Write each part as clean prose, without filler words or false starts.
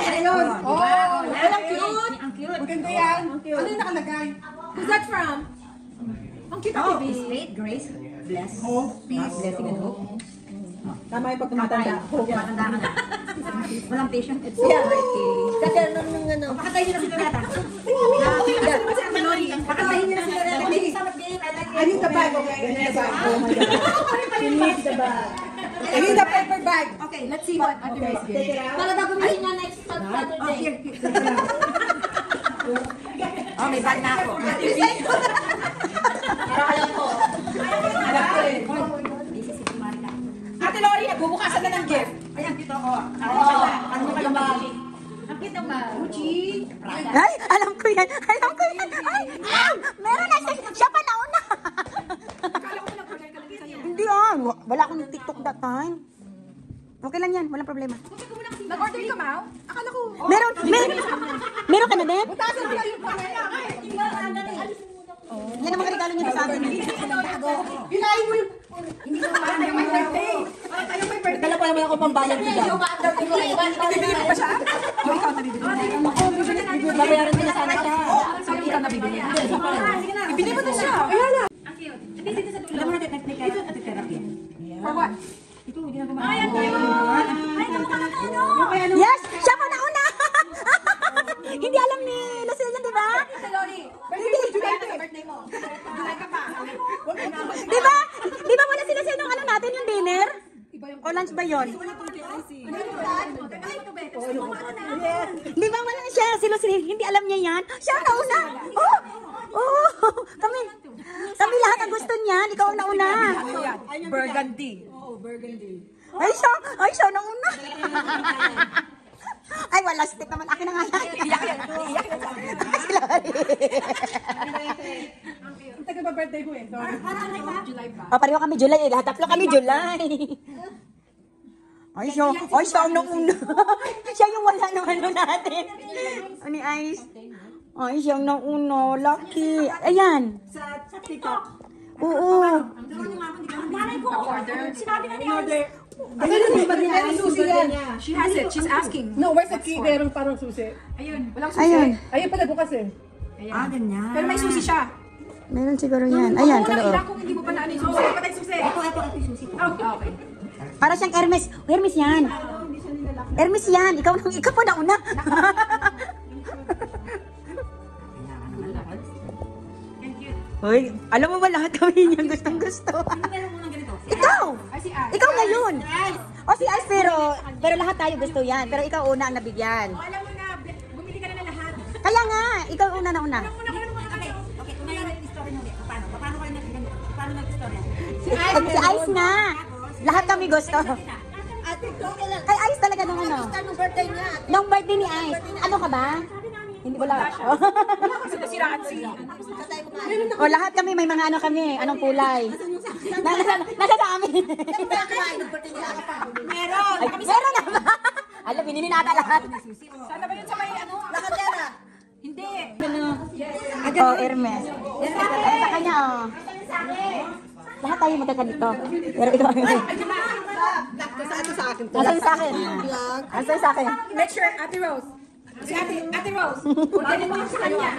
Ayun. Oh, ang cute. Ang cute. Maganda yan. Ano yung nakalagay? Who's that from? Ang cute ang baby. Faith, grace, bless. Hope, peace. Blessing and hope. Tama yung pag tumatanda. Matanda ka na. Walang patient. It's Yeah. Kasi nung ano. Pakatayin niyo na sila rata. Pakatayin niyo na sila rata. I need the bag, okay? I need the bag. Oh my God. She needs the bag. I need the paper bag. Okay, let's see what Ate Rose Take it out. Para daw gumilin niya next Saturday. Oh, may bag na ako. Para alam ko. Ate Lori, nagbubukasan na ng gift. Ayan, dito ako. Ano ka yung bag? Ang cute ng bag. Gucci. Ay, alam ko yan. Alam ko yan. Ay, meron na siya pa nauna. Akala ko nag-order ka lang sa'yo. Hindi ah. Wala akong TikTok that time. Okay lang yan. Walang problema. Nag-order ka, Mau? Akala ko. Meron ka na din? Butasan mo lang yung pamela. Yan ang mga regalo niya sa akin. Hinahin mo yung... Dala pa naman ako pambayad ko dyan. Bibili mo pa siya? O, ikaw nabibili. Babayaran ko na sana siya. So, ikaw nabibili. Ibili mo na siya. Ayan na. Ang cute. Alam mo na, ito at therapy. For what? Ito, hindi na gumana. Yes! Siya pa nauna! Hindi alam ni Lucille yan, di ba? Ate Lori. July na birthday mo. July ka pa. Di ba? Di ba wala si Lucille nung ano natin yung dinner? O lunch ba yun? Di ba wala siya si Lucille? Hindi alam niya yan? Siya ang nauna! Oh! Oh! Kami lahat ang gusto niyan. Ikaw ang nauna. Burgundy. Ay, siya nauna. Ay, wala. Stick naman. Akin na nga yan. Iyak yan. Iyak yan. Ang taga ba birthday ko eh. Sorry. July pa. Oh, pareho kami July eh. Lahat tatlo kami July. Ay, siya ang nauna. Siya yung wala ng ano natin. Ani Ice. Ay, siya ang nauna. Lucky. Ayan. Sa TikTok. Oo. Sinabi na niya. Ano yung bag niya? Ang susi yan. She has it. She's asking. No, where's the key? Merong parang susi. Ayun. Walang susi. Ayun. Ayun pala bukas eh. Ganyan. Pero may susi siya. Meron siguro yan. Ayan, sa Walang loob. ilang kung hindi mo pa na ano yung susi. Patay susi. Ito yung susi ko. Oh, okay. Para siyang Hermes. Hermes yan. Hermes yan. Ikaw pa nauna. Hoy, alam mo ba lahat kami niyan gustong gusto? Meron mo ng ganito. Ikaw! Ay, si Ay. Ikaw ngayon! O si Ice pero lahat tayo gusto yan. Pero ikaw una ang nabigyan. Alam mo na, bumili ka na ng lahat. Kaya nga, ikaw una na una. Okay, tumayo na yung story mo. Paano? Paano kayo nag-ganito? Paano nag-story? Si Ice nga. Lahat kami gusto. Kay Ice talaga nung ano. Nung birthday niya. Nung birthday ni Ice. Ano ka ba? Hindi wala. Kasi nasiraan si... O lahat kami may mga ano kami. Anong kulay? Nasa sa amin. Meron! Ay, meron na ba? Alam, binili nata lahat. Sana ba yun sa may ano? Lahat yan ah! Hindi! Oh, Hermes. Ay, sa kanya, oh. Lahat tayo magkakanito. Pero ikaw ang Ito sa akin to. Asan sa akin? Asan sa akin? Make sure, Ate Rose. Si Ate Rose. Orderin mo yung sa kanya.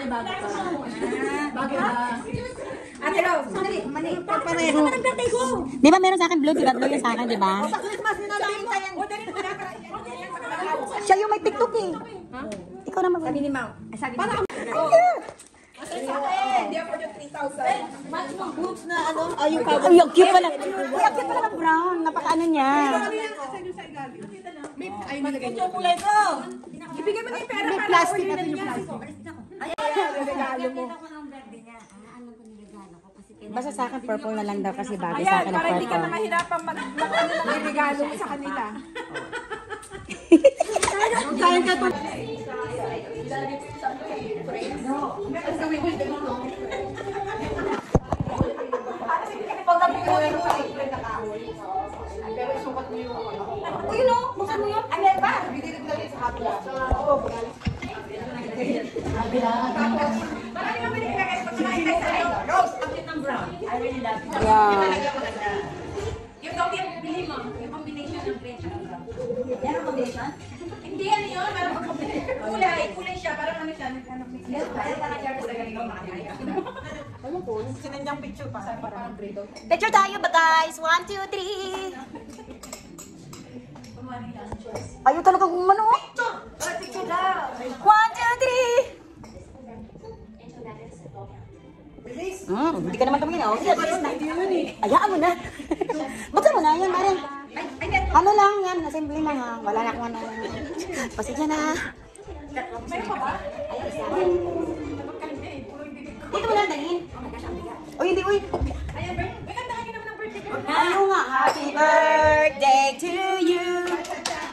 Ate Rose. Mali. Pareho. Ano ang birthday ko? Di ba meron sa akin blue? Di ba blue yung sa akin, di ba? Christmas na lang tayo. Orderin mo na. Siya yung may TikTok eh. Ikaw naman. Sabi ni Mau. Sabi ni Mau. Hindi ako yung 3,000. Match mo boots na ano? Ayun pa. Ay, ang cute pala. Ay, ang cute pala ng brown. Napakaano niya. Ay, nilagay niyo. Kulay ko. Ibigay mo na yung pera para plastic ulitin natin yung niya. Regalo mo. Basta sa akin purple na lang daw kasi bagay sa Ayan, akin na para hindi ka na purple. mahirapan mag-ano ng regalo mo sa kanila. Kain ka to. Ayun o, buksan mo yun. Ano ba? Bigyan ko lang sa hapla. Marami naman yung kaya pag kumain tayo sa iyo. Rose, ang cute ng brown. I really love it. Yeah. Yung daw yung bili mo, yung combination ng green at brown. Yan ang combination? Hindi yan yun, meron pang combination. Kulay siya, parang ano siya. Sinanyang picture pa. Parang grade out. Picture tayo ba guys? 1, 2, 3. Ayaw talaga gumano. Picture daw. 1, 2, 3. Hindi ka naman tumingin. Oh. Ayaan mo na. Buksan mo na yan, Maren. Ano lang yan, assembly lang ha. Wala na akong ano. Pasensya na. Meron pa ba? Dito mo lang dalhin. Uy, hindi, uy. Ayan, maganda ka naman ng birthday ko. Ano nga? Happy birthday to you.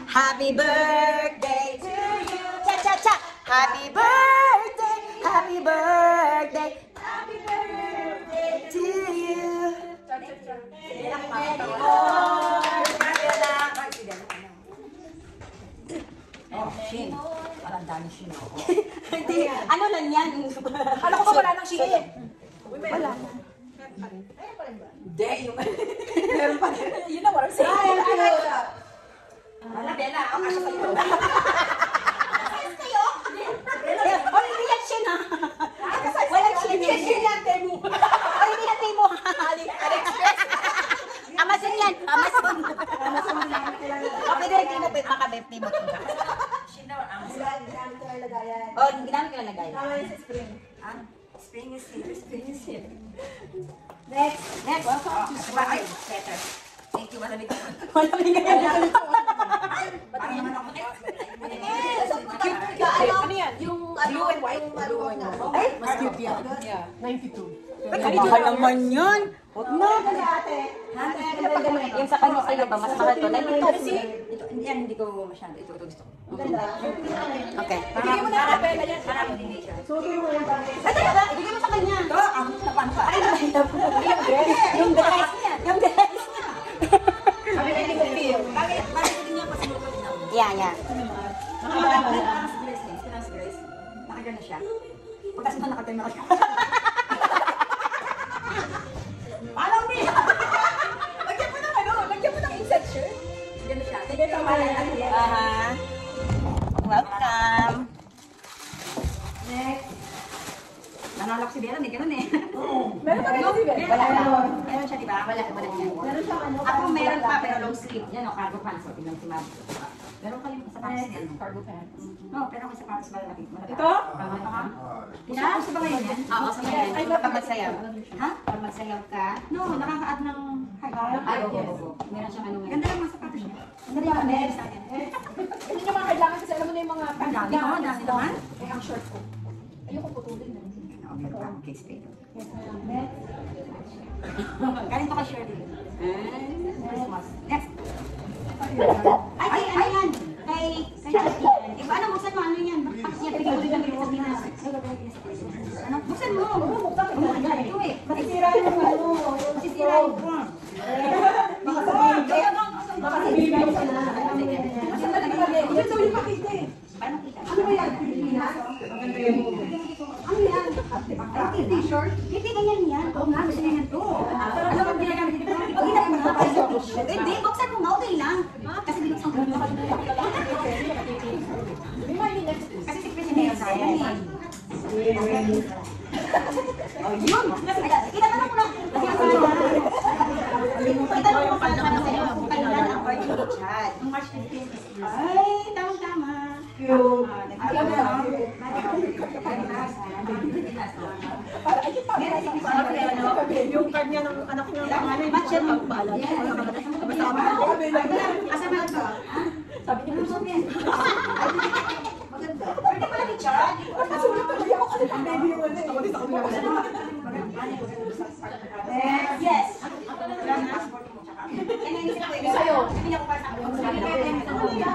Happy birthday to you. Cha, cha, cha. Happy birthday. Happy birthday. Happy birthday to you. Hindi, ano lang yan? Alam ko ba wala nang shit? Wala na. Hindi, yung... Meron pa rin. Yun na, walang shit. Wala, Bella. Ako kasya sa iyo. Oh, hindi yan siya na. Walang siya na. Oh, hindi yan Temo. Amazon yan. Amazon. Oh, pwede rin Temo. Makabep Temo. Oh, ginamit ko na lagay. Spring is here. Spring is here. Next. Next. Ay, better. Thank you, malamig ka. Malamig ka yan. Parang naman ako. Ano yan? Yung blue and white? Blue and white. Ay, Mas cute yan. Yeah, 92. mahal naman yun. Huwag na. Yung sa kanya sa'yo ba, mas mahal to? Ito, hindi ko masyado. Ito gusto ko. Okay. Bigyan mo na ako, Bella, yan. Para combination. Ay, talaga, ibigay mo sa kanya. Ito, ang napan pa. Ay, yung dress. Yung dress. Sabi na hindi ko feel. Bakit din niya pasinulog na? Yeah. Parang si Grace eh. Parang si Grace. Nakagana siya. Pagkas mo nakatayo na siya. Alam mo niya! Lagyan mo ng ano? Lagyan mo ng insert shirt. Gano'n siya. Sige, tama lang. Welcome. Next. Nanalak si Bella, may gano'n eh. Meron pa rin si Bella. Wala na. Meron siya, di ba? Wala siya. Meron siyang ano? Ako meron pa, pero long sleeve. Yan o, cargo pants. O, tingnan si Mab. Meron ka yung sapatos niyan. Cargo pants. No, pero may sapatos malaki. Ito? Pinakaos ba ngayon yan? Oo, sa ngayon. Ay, Pag magsayaw. Ha? Pag magsayaw ka? No, nakaka-add ng heart. Ay, oo. Meron siyang ano ngayon. Ganda lang mga sapatos niya. Ganda lang ang meron sa akin. Hindi niya mga kailangan kasi alam mo na yung mga Ang dami ko, ang dami naman. Eh, ang short ko. Ayoko putulin na. Oo, meron pa akong case paper. Galing to kay Shirley. Christmas. Next. Ay, ano yan? Kay Justin. Iba, ano, buksan mo, ano yan? Bakit yan? Bigyan mo rin ng biluwag na. Ano? Buksan mo. Ito eh. Masisira yung ano. Masisira yung form. Baka sabihin mo sa na. Yan daw yung makita eh. Paano kita? Ano ba yan? Pilipinas? Maganda yung Ano yan? Ay, t-shirt? Hindi, ganyan yan. Oo nga, gusto niya yan to. Ano bang ginagamit dito? Pag ginamit mo na. Hindi, buksan mo nga. Okay lang. Kasi binuksan ko. Kasi si Chris meron sa akin eh. Oh, yun. Kita na mo na. Kita na mo pa naman sa'yo. Kailan ang birthday ni Chad? Ang March 15 Ay, tamang-tama. cute. Alam mo, Yung card niya ng anak niya. Match yan magpaalam. asa ba ito? Sabi niya, Maganda. Pwede pala ni Chad. sulit talaga ako kasi pang baby yung ano eh. Ako din sa kabila. Yes. Sa'yo.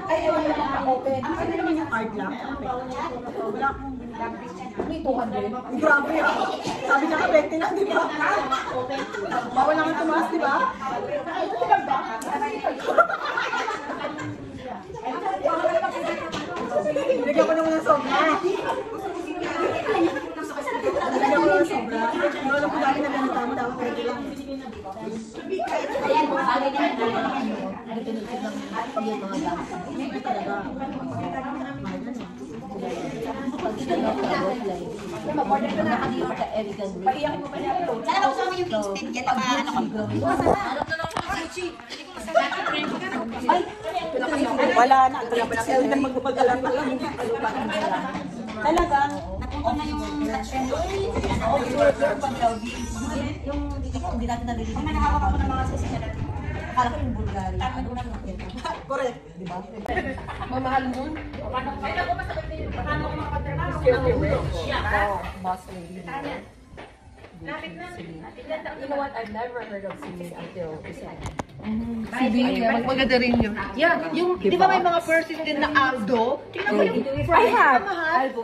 Ay, wala na open. Ang maganda naman yung card lang. Wala akong may 200. Grabe ah. Sabi niya ka 20 lang, di ba? Bawal naman tumaas, di ba? Bigyan ko naman ng sobra. Bigyan ko naman ng sobra. Alam ko dahil na ganito mo, dapat pwede lang. Ayan, bagay na yan. Mag-order ka na kanina sa elegant. Paiyakin mo pa niya. Sana ba kasama yung instant yan? Ano ka? Ay! Wala na. Talagang magpapagala pa lang. Talagang, Napunta na yung trend. Yung hindi natin nalilito. Kung manahawak ako ng mga sasya natin. Akala ko yung Bulgari. Correct, di ba? Mamahal nun. Paano ako makatrabaho? Boss lady. You know what? I've never heard of Celine until recently. Maganda rin yun. Yeah, yung, di ba may mga person din na Aldo? Tingnan mo yung I have. Aldo.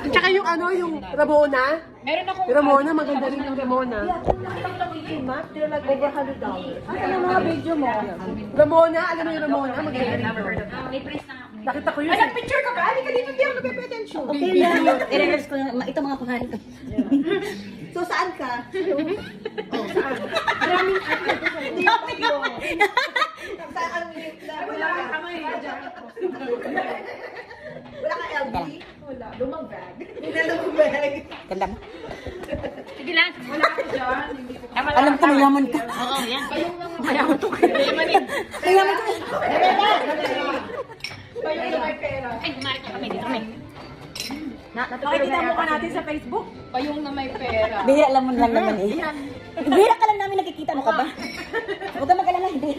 Tsaka yung ano, yung Ramona. Meron akong Ramona, maganda rin yung Ramona. They're like over $100. Ano mga video mo? Ramona, alam mo yung Ramona? Maganda rin. may price na ako. Nakita ko yun. Picture ka ba? Halika dito, hindi ako nagpe-attention. Okay lang. I-rehearse ko na. Ito mga pangalan ko. So, saan ka? Maraming art. Hindi ako yun. Saan wala ka kamay. Wala ka LB? Wala. Lumang bag. Hindi lumang bag. ganda mo. Sige lang. Wala ako dyan. Alam ko, mayaman ka. Oo, yan. Mayaman to kayo. Mayaman to kayo. Payong na may pera. Ay, gumalit na kami. Dito kami. Nakikita mo ka natin sa Facebook? Payong na may pera. Bihira lang mo lang naman eh. Bihira ka lang namin nakikita mo ka ba? Huwag ka mag-alala, hindi.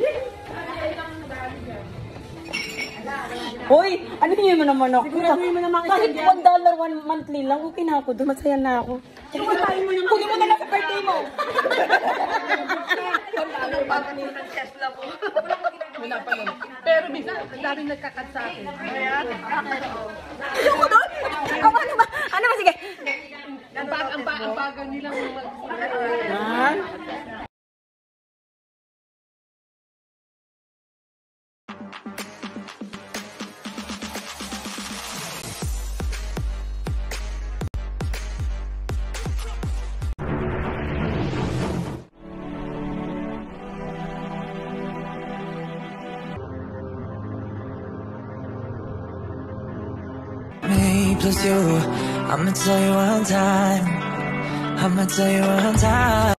Hoy, ano tingin mo naman ako? Siguraduhin mo naman Kahit $1 one monthly lang, okay na ako. Doon masaya na ako. Kunin mo na lang sa birthday mo. Wala pa nun. Pero minsan, daming nagkakat sa akin. Ano ko doon? Ano ba? Ano ba? Sige. Ang bagal nilang Ah. Me plus you, I'ma tell you one time. I'ma tell you one time.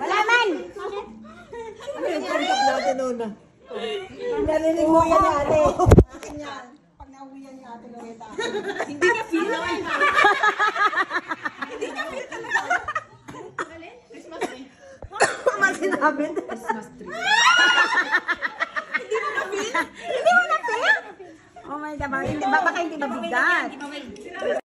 Wala man! Ano yung contact natin noon? Narinig mo yan ni ate. Akin yan. Pag nauwi yan ni ate Loretta. Hindi na feel. Hindi na feel talaga. Christmas tree. Mama sinabi. Christmas tree. Hindi mo na feel? Hindi mo na feel? Oh my God, baka hindi mabigat.